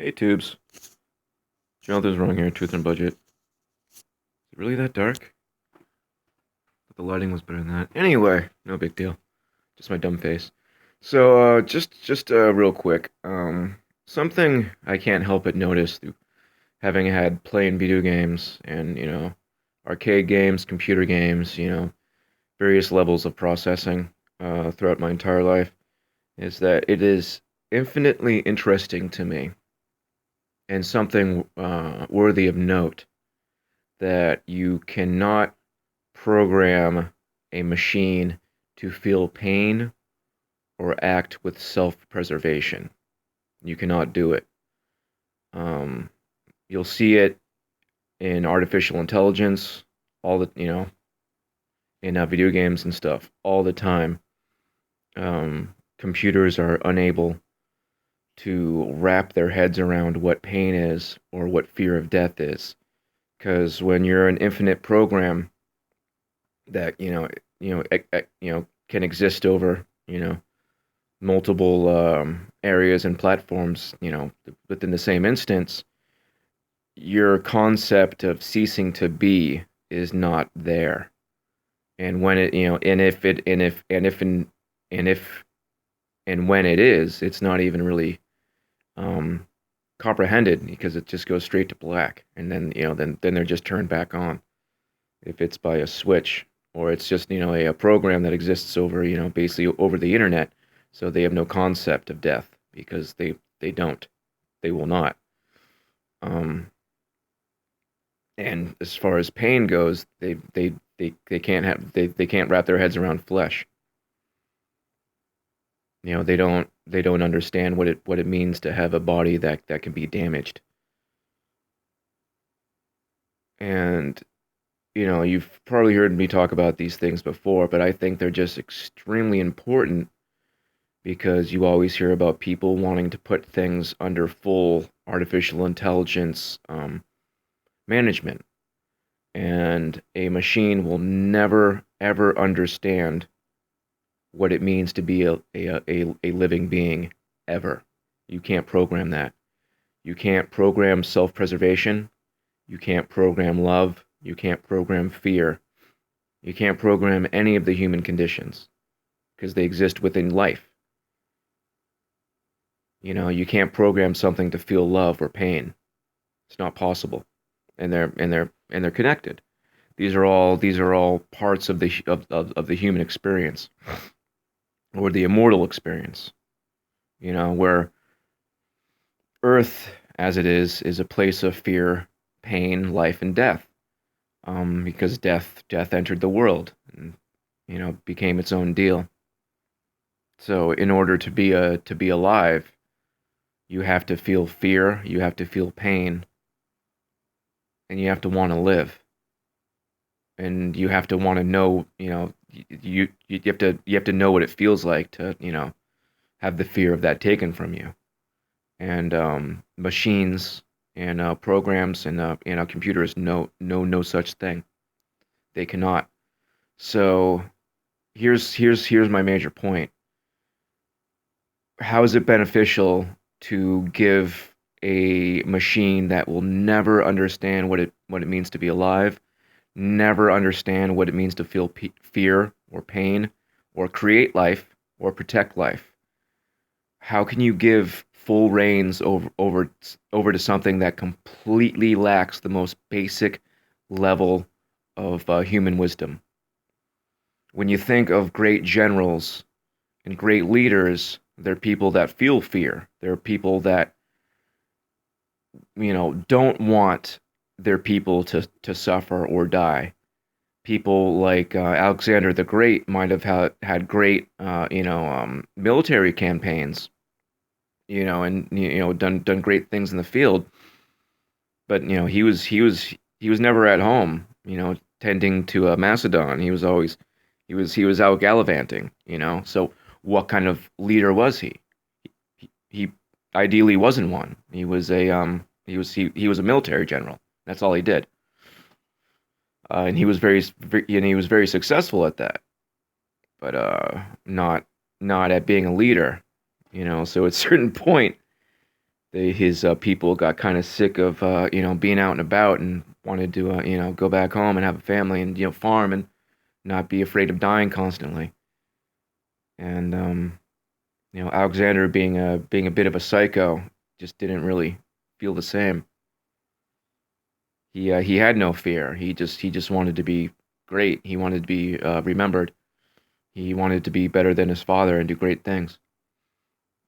Hey, Tubes. Jonathan's wrong here. Truth and budget. Is it really that dark? But the lighting was better than that. Anyway, no big deal. Just my dumb face. So, just real quick. Something I can't help but notice through having had playing video games and arcade games, computer games, various levels of processing throughout my entire life, is that it is infinitely interesting to me and something worthy of note that you cannot program a machine to feel pain or act with self-preservation. You cannot do it. Um, you'll see it in artificial intelligence, all the in video games and stuff, all the time. Computers are unable to wrap their heads around what pain is or what fear of death is, because when you're an infinite program that can exist over multiple areas and platforms, within the same instance, your concept of ceasing to be is not there. And when it, and if it, and if, and when it is, it's not even really um, comprehended because it just goes straight to black. And then, then they're just turned back on if it's by a switch, or it's just a program that exists over basically over the internet, so they have no concept of death because they will not. um and as far as pain goes, they can't they can't wrap their heads around flesh. They don't understand what it means to have a body that can be damaged. And you've probably heard me talk about these things before, but I think they're just extremely important because you always hear about people wanting to put things under full artificial intelligence management. And a machine will never, ever understand what it means to be a living being, ever. You can't program that. You can't program self preservation. You can't program love. You can't program fear. You can't program any of the human conditions because they exist within life. You can't program something to feel love or pain. It's not possible. And they're connected. These are all parts of the human experience, or the immortal experience. Where Earth, as it is a place of fear, pain, life, and death. Because death entered the world and became its own deal. So in order to be alive, you have to feel fear, you have to feel pain, and you have to want to live. And you have to want to know, you have to know what it feels like to, have the fear of that taken from you. And machines and programs and computers know no such thing. They cannot. So here's my major point. How is it beneficial to give a machine that will never understand what it means to be alive, never understand what it means to feel fear or pain, or create life or protect life? How can you give full reins over to something that completely lacks the most basic level of human wisdom? When you think of great generals and great leaders, they're people that feel fear. They're people that don't want their people to suffer or die. People like Alexander the Great might have had great military campaigns, and done great things in the field, but he was never at home, tending to Macedon. He was out gallivanting. So what kind of leader was he? He ideally wasn't one. He was a military general. That's all he did, and he was very successful at that, but not at being a leader. So at a certain point, his people got kind of sick of being out and about and wanted to go back home and have a family and farm and not be afraid of dying constantly. And Alexander being a bit of a psycho just didn't really feel the same. He had no fear. He just wanted to be great. He wanted to be remembered. He wanted to be better than his father and do great things.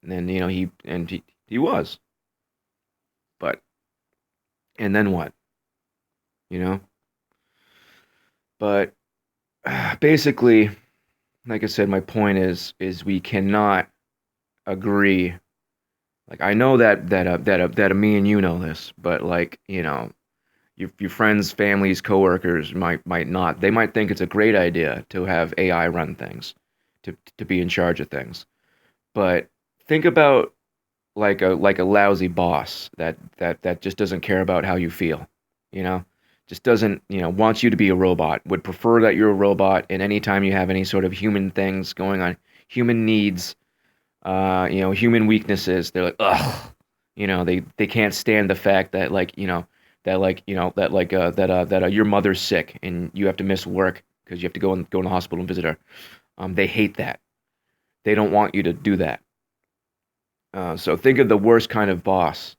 And then he was. But and then what? You know. But basically, like I said, my point is we cannot agree. Like I know that me and you know this, but like your friends, families, coworkers might not. They might think it's a great idea to have AI run things, to be in charge of things. But think about like a lousy boss that just doesn't care about how you feel, you know? Just doesn't, wants you to be a robot, would prefer that you're a robot, and anytime you have any sort of human things going on, human needs, human weaknesses, they're like, ugh. They can't stand the fact that your mother's sick and you have to miss work because you have to go in the hospital and visit her. They hate that. They don't want you to do that. So think of the worst kind of boss,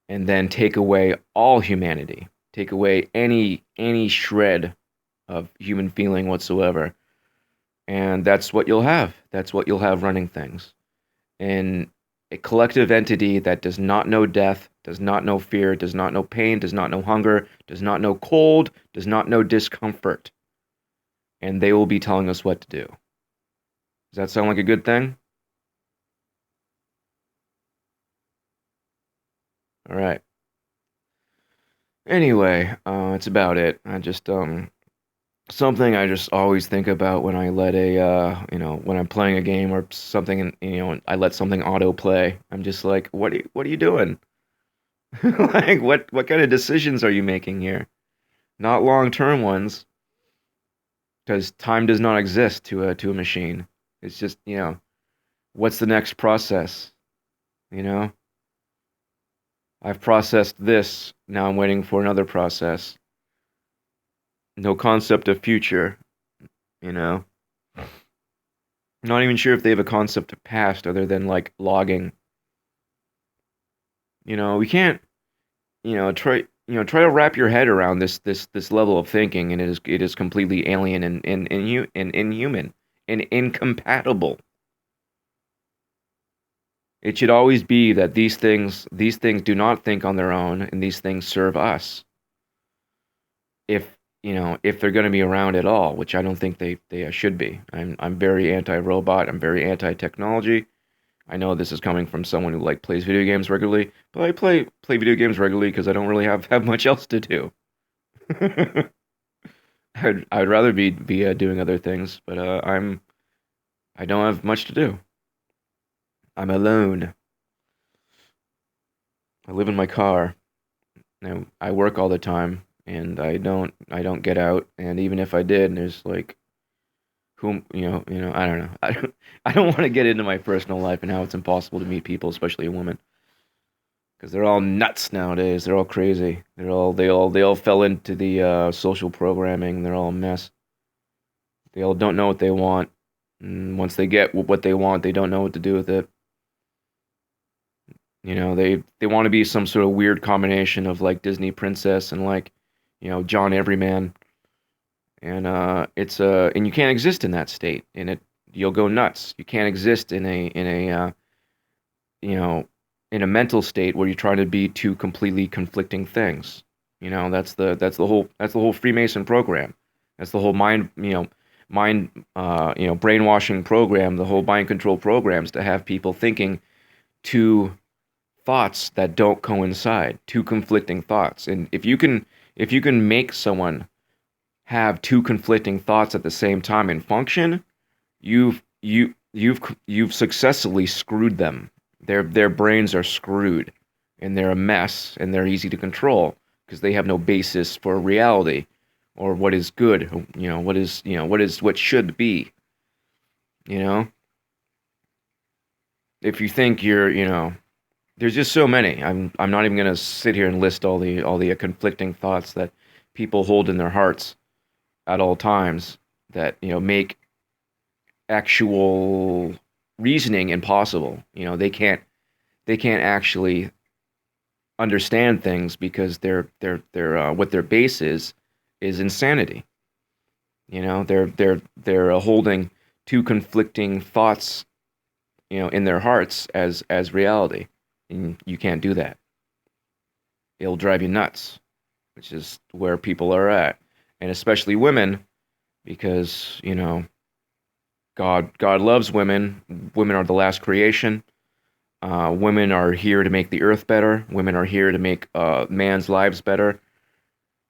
and then take away all humanity, take away any shred of human feeling whatsoever, and that's what you'll have. That's what you'll have running things. And a collective entity that does not know death, does not know fear, does not know pain, does not know hunger, does not know cold, does not know discomfort. And they will be telling us what to do. Does that sound like a good thing? All right. Anyway, it's about it. I just something I just always think about when I let when I'm playing a game or something and I let something autoplay. I'm just like, what are you doing? Like what kind of decisions are you making here? Not long-term ones, because time does not exist to a machine. It's just, what's the next process? You know? I've processed this, now I'm waiting for another process. No concept of future, you know? Not even sure if they have a concept of past other than like logging. We can't, try to wrap your head around this level of thinking, and it is completely alien and inhuman and incompatible. It should always be that these things do not think on their own, and these things serve us. If they're going to be around at all, which I don't think they should be. I'm very anti-robot. I'm very anti-technology. I know this is coming from someone who like plays video games regularly, but I play video games regularly because I don't really have much else to do. I'd rather be doing other things, but I don't have much to do. I'm alone. I live in my car. I work all the time, and I don't get out. And even if I did, there's like whom I don't know. I don't want to get into my personal life and how it's impossible to meet people, especially a woman, because they're all nuts nowadays. They're all crazy. They all fell into the social programming. They're all a mess. They all don't know what they want. And once they get what they want, they don't know what to do with it. They want to be some sort of weird combination of like Disney princess and like, John Everyman. And and you can't exist in that state. And you'll go nuts. You can't exist you know, in a mental state where you're trying to be two completely conflicting things. That's the whole Freemason program. That's the whole brainwashing program, the whole mind control programs to have people thinking two thoughts that don't coincide, two conflicting thoughts. And if you can make someone have two conflicting thoughts at the same time and function, you've successfully screwed them. Their brains are screwed, and they're a mess, and they're easy to control because they have no basis for reality or what is good, what should be, you know? If you think you're, There's just so many. I'm not even gonna sit here and list all the conflicting thoughts that people hold in their hearts at all times that make actual reasoning impossible. They can't actually understand things because their what their base is insanity. They're holding two conflicting thoughts, in their hearts as reality, and you can't do that. It'll drive you nuts, which is where people are at, and especially women, because God loves women. Women are the last creation. Women are here to make the earth better. Women are here to make man's lives better.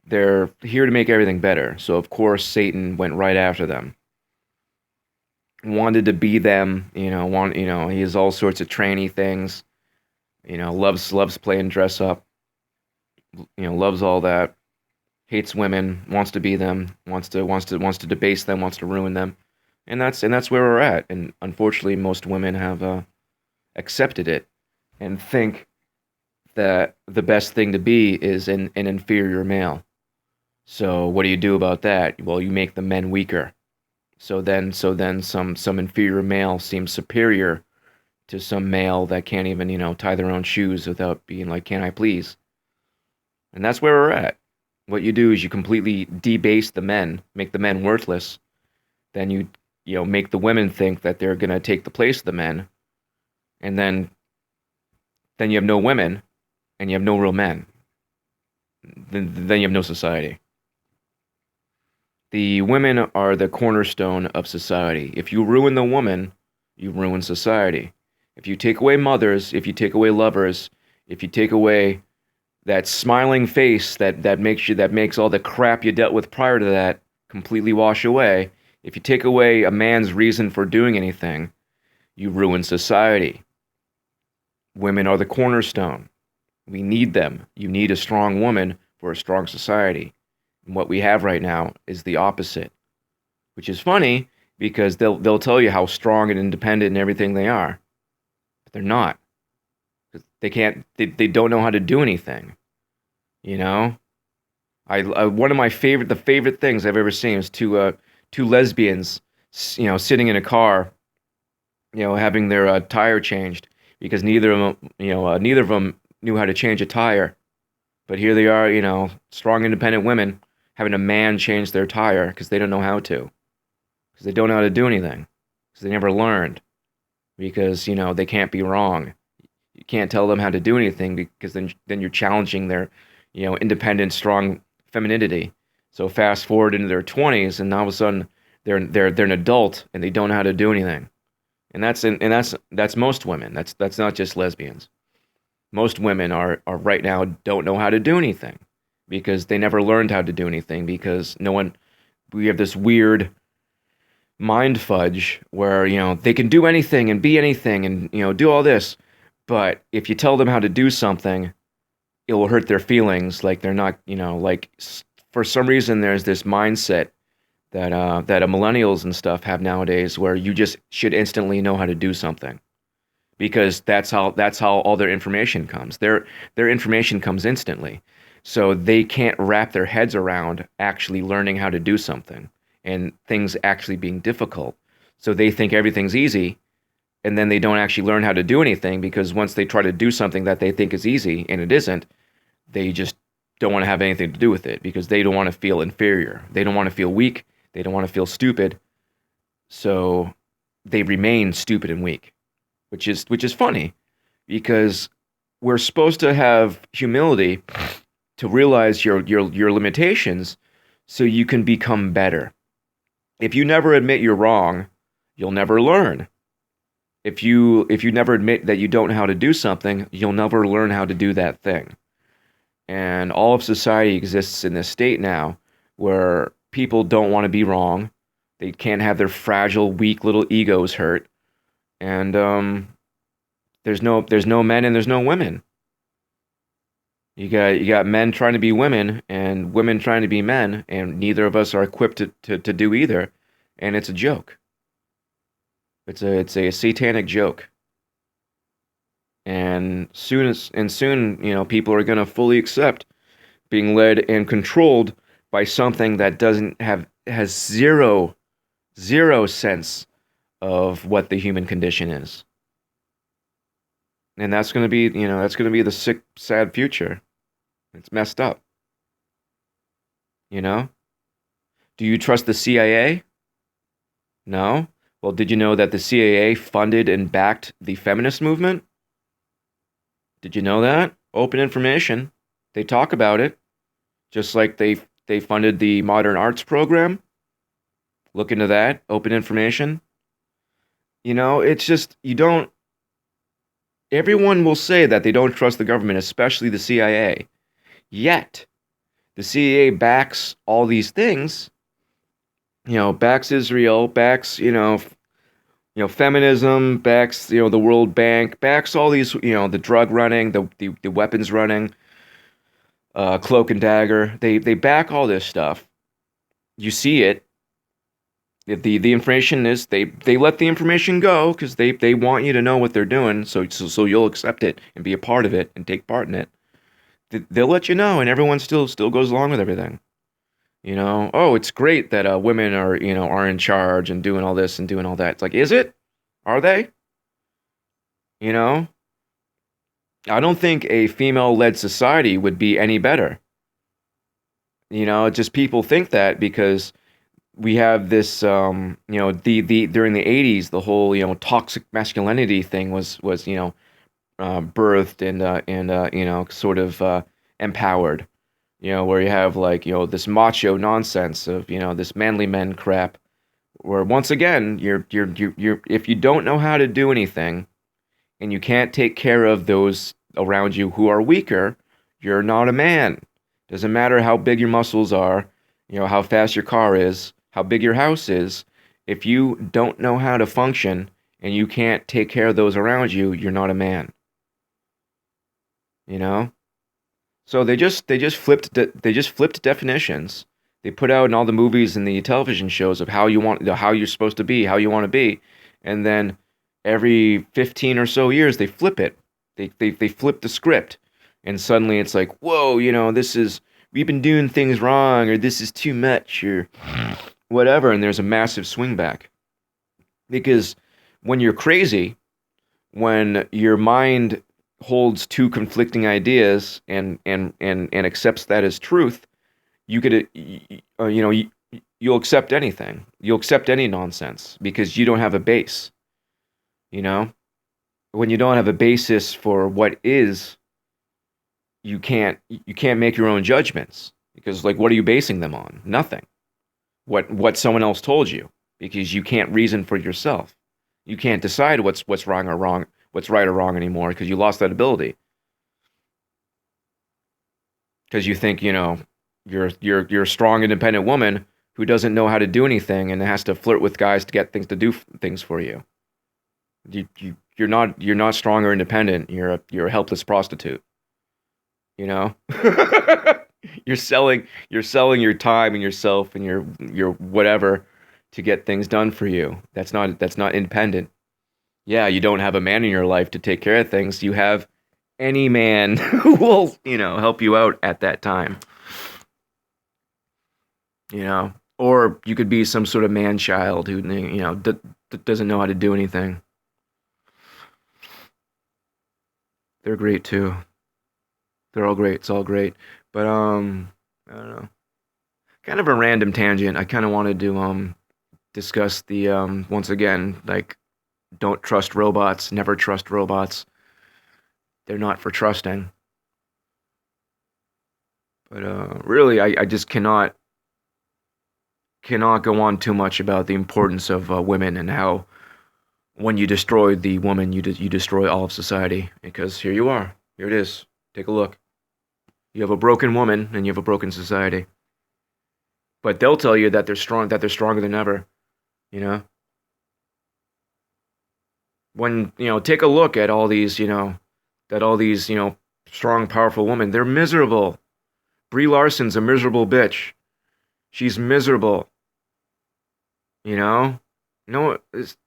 They're here to make everything better. So of course Satan went right after them. Wanted to be them, he has all sorts of tranny things, loves playing dress up, loves all that, hates women, wants to be them, wants to debase them, wants to ruin them. And that's where we're at. And unfortunately most women have accepted it and think that the best thing to be is an inferior male. So what do you do about that? Well, you make the men weaker. So then some inferior male seems superior to some male that can't even, tie their own shoes without being like, "Can I please?" And that's where we're at. What you do is you completely debase the men, make the men worthless. Then make the women think that they're gonna take the place of the men, and then you have no women, and you have no real men. Then you have no society. The women are the cornerstone of society. If you ruin the woman, you ruin society. If you take away mothers, if you take away lovers, if you take away that smiling face that makes all the crap you dealt with prior to that completely wash away, if you take away a man's reason for doing anything, you ruin society. Women are the cornerstone. We need them. You need a strong woman for a strong society. And what we have right now is the opposite, which is funny because they'll tell you how strong and independent and everything they are, but they're not. They can't. They don't know how to do anything. You know. I one of my favorite things I've ever seen is two lesbians, sitting in a car, having their tire changed because neither of them knew how to change a tire. But here they are, strong, independent women having a man change their tire because they don't know how to, because they don't know how to do anything, because they never learned, because they can't be wrong. You can't tell them how to do anything because then you're challenging their, independent, strong femininity. So fast forward into their 20s, and all of a sudden they're an adult and they don't know how to do anything. And that's most women. That's not just lesbians. Most women are right now don't know how to do anything because they never learned how to do anything because no one we have this weird mind fudge where they can do anything and be anything and do all this, but if you tell them how to do something it will hurt their feelings, like they're not, for some reason there's this mindset that millennials and stuff have nowadays where you just should instantly know how to do something because that's how all their information comes. Their information comes instantly. So they can't wrap their heads around actually learning how to do something and things actually being difficult. So they think everything's easy and then they don't actually learn how to do anything because once they try to do something that they think is easy and it isn't, they just don't want to have anything to do with it because they don't want to feel inferior. They don't want to feel weak. They don't want to feel stupid. So they remain stupid and weak, which is funny because we're supposed to have humility to realize your limitations so you can become better. If you never admit you're wrong, you'll never learn. If you never admit that you don't know how to do something, you'll never learn how to do that thing. And all of society exists in this state now where people don't want to be wrong. They can't have their fragile, weak little egos hurt. And there's no men and there's no women. You got men trying to be women and women trying to be men, and neither of us are equipped to do either. And it's a joke. It's a satanic joke. And soon, people are going to fully accept being led and controlled by something that doesn't have has zero sense of what the human condition is. And that's going to be the sick, sad future. It's messed up, you know? Do you trust the CIA? No? Well, did you know that the CIA funded and backed the feminist movement? Did you know that? Open information. They talk about it, just like they funded the modern arts program. Look into that. Open information. It's just you don't everyone will say that they don't trust the government, especially the CIA. Yet, the CIA backs all these things, backs Israel, backs, feminism, backs, the World Bank, backs all these, the drug running, the weapons running, cloak and dagger. They back all this stuff. You see it. The information is they let the information go because they want you to know what they're doing, so you'll accept it and be a part of it and take part in it. They'll let you know, and everyone still goes along with everything. Oh, it's great that women are in charge and doing all this and doing all that. It's like, is it? Are they? You know, I don't think a female-led society would be any better. Just people think that because we have this, the during the '80s, the whole toxic masculinity thing was birthed and sort of empowered. Where you have like this macho nonsense of this manly men crap, where once again you're if you don't know how to do anything and you can't take care of those around you who are weaker, you're not a man. Doesn't matter how big your muscles are, how fast your car is, how big your house is. If you don't know how to function and you can't take care of those around you, you're not a man. You know? So they just flipped definitions. They put out in all the movies and the television shows of how you're supposed to be, how you want to be, and then every 15 or so years they flip it. They flip the script, and suddenly it's like, whoa, this is we've been doing things wrong, or this is too much, or whatever, and there's a massive swing back because when you're crazy, when your mind holds two conflicting ideas and accepts that as truth, you could you'll accept anything. You'll accept any nonsense because you don't have a base. You know, when you don't have a basis for what is, you can't make your own judgments because like what are you basing them on? Nothing. What someone else told you because you can't reason for yourself. You can't decide what's wrong or wrong, what's right or wrong anymore because you lost that ability. Because you think, you're a strong, independent woman who doesn't know how to do anything and has to flirt with guys to get things to do things for you. You're not strong or independent. You're a helpless prostitute. You know, you're selling your time and yourself and your whatever to get things done for you. That's not independent. Yeah, you don't have a man in your life to take care of things. You have any man who will, help you out at that time. Or you could be some sort of man child who, doesn't know how to do anything. They're great too. They're all great. It's all great. But I don't know. Kind of a random tangent. I kind of wanted to discuss the once again, like, don't trust robots, never trust robots. They're not for trusting. But really, I just cannot go on too much about the importance of women and how when you destroy the woman, you destroy all of society. Because here you are. Here it is. Take a look. You have a broken woman and you have a broken society. But they'll tell you that they're strong, that they're stronger than ever. You know. When take a look at all these, strong, powerful women. They're miserable. Brie Larson's a miserable bitch. She's miserable. You know? No,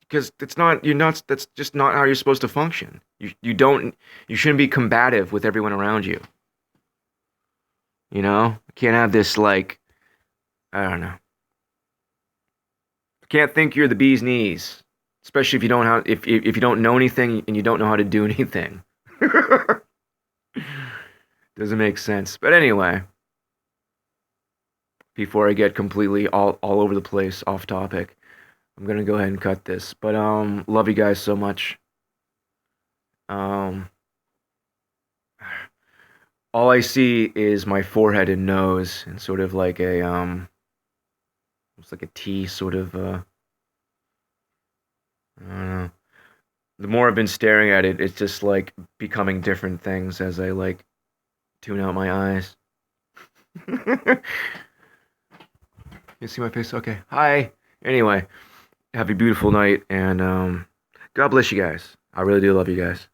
because it's not you're not that's just not how you're supposed to function. You shouldn't be combative with everyone around you. You know? You can't have this like I don't know. You can't think you're the bee's knees, especially if you don't know anything and you don't know how to do anything. Doesn't make sense. But anyway, before I get completely all over the place off topic, I'm gonna go ahead and cut this. But love you guys so much. Um all I see is my forehead and nose and sort of like a it's like a T sort of I don't know. The more I've been staring at it, it's just like becoming different things as I like tune out my eyes. You see my face? Okay. Hi. Anyway, have a beautiful night and God bless you guys. I really do love you guys.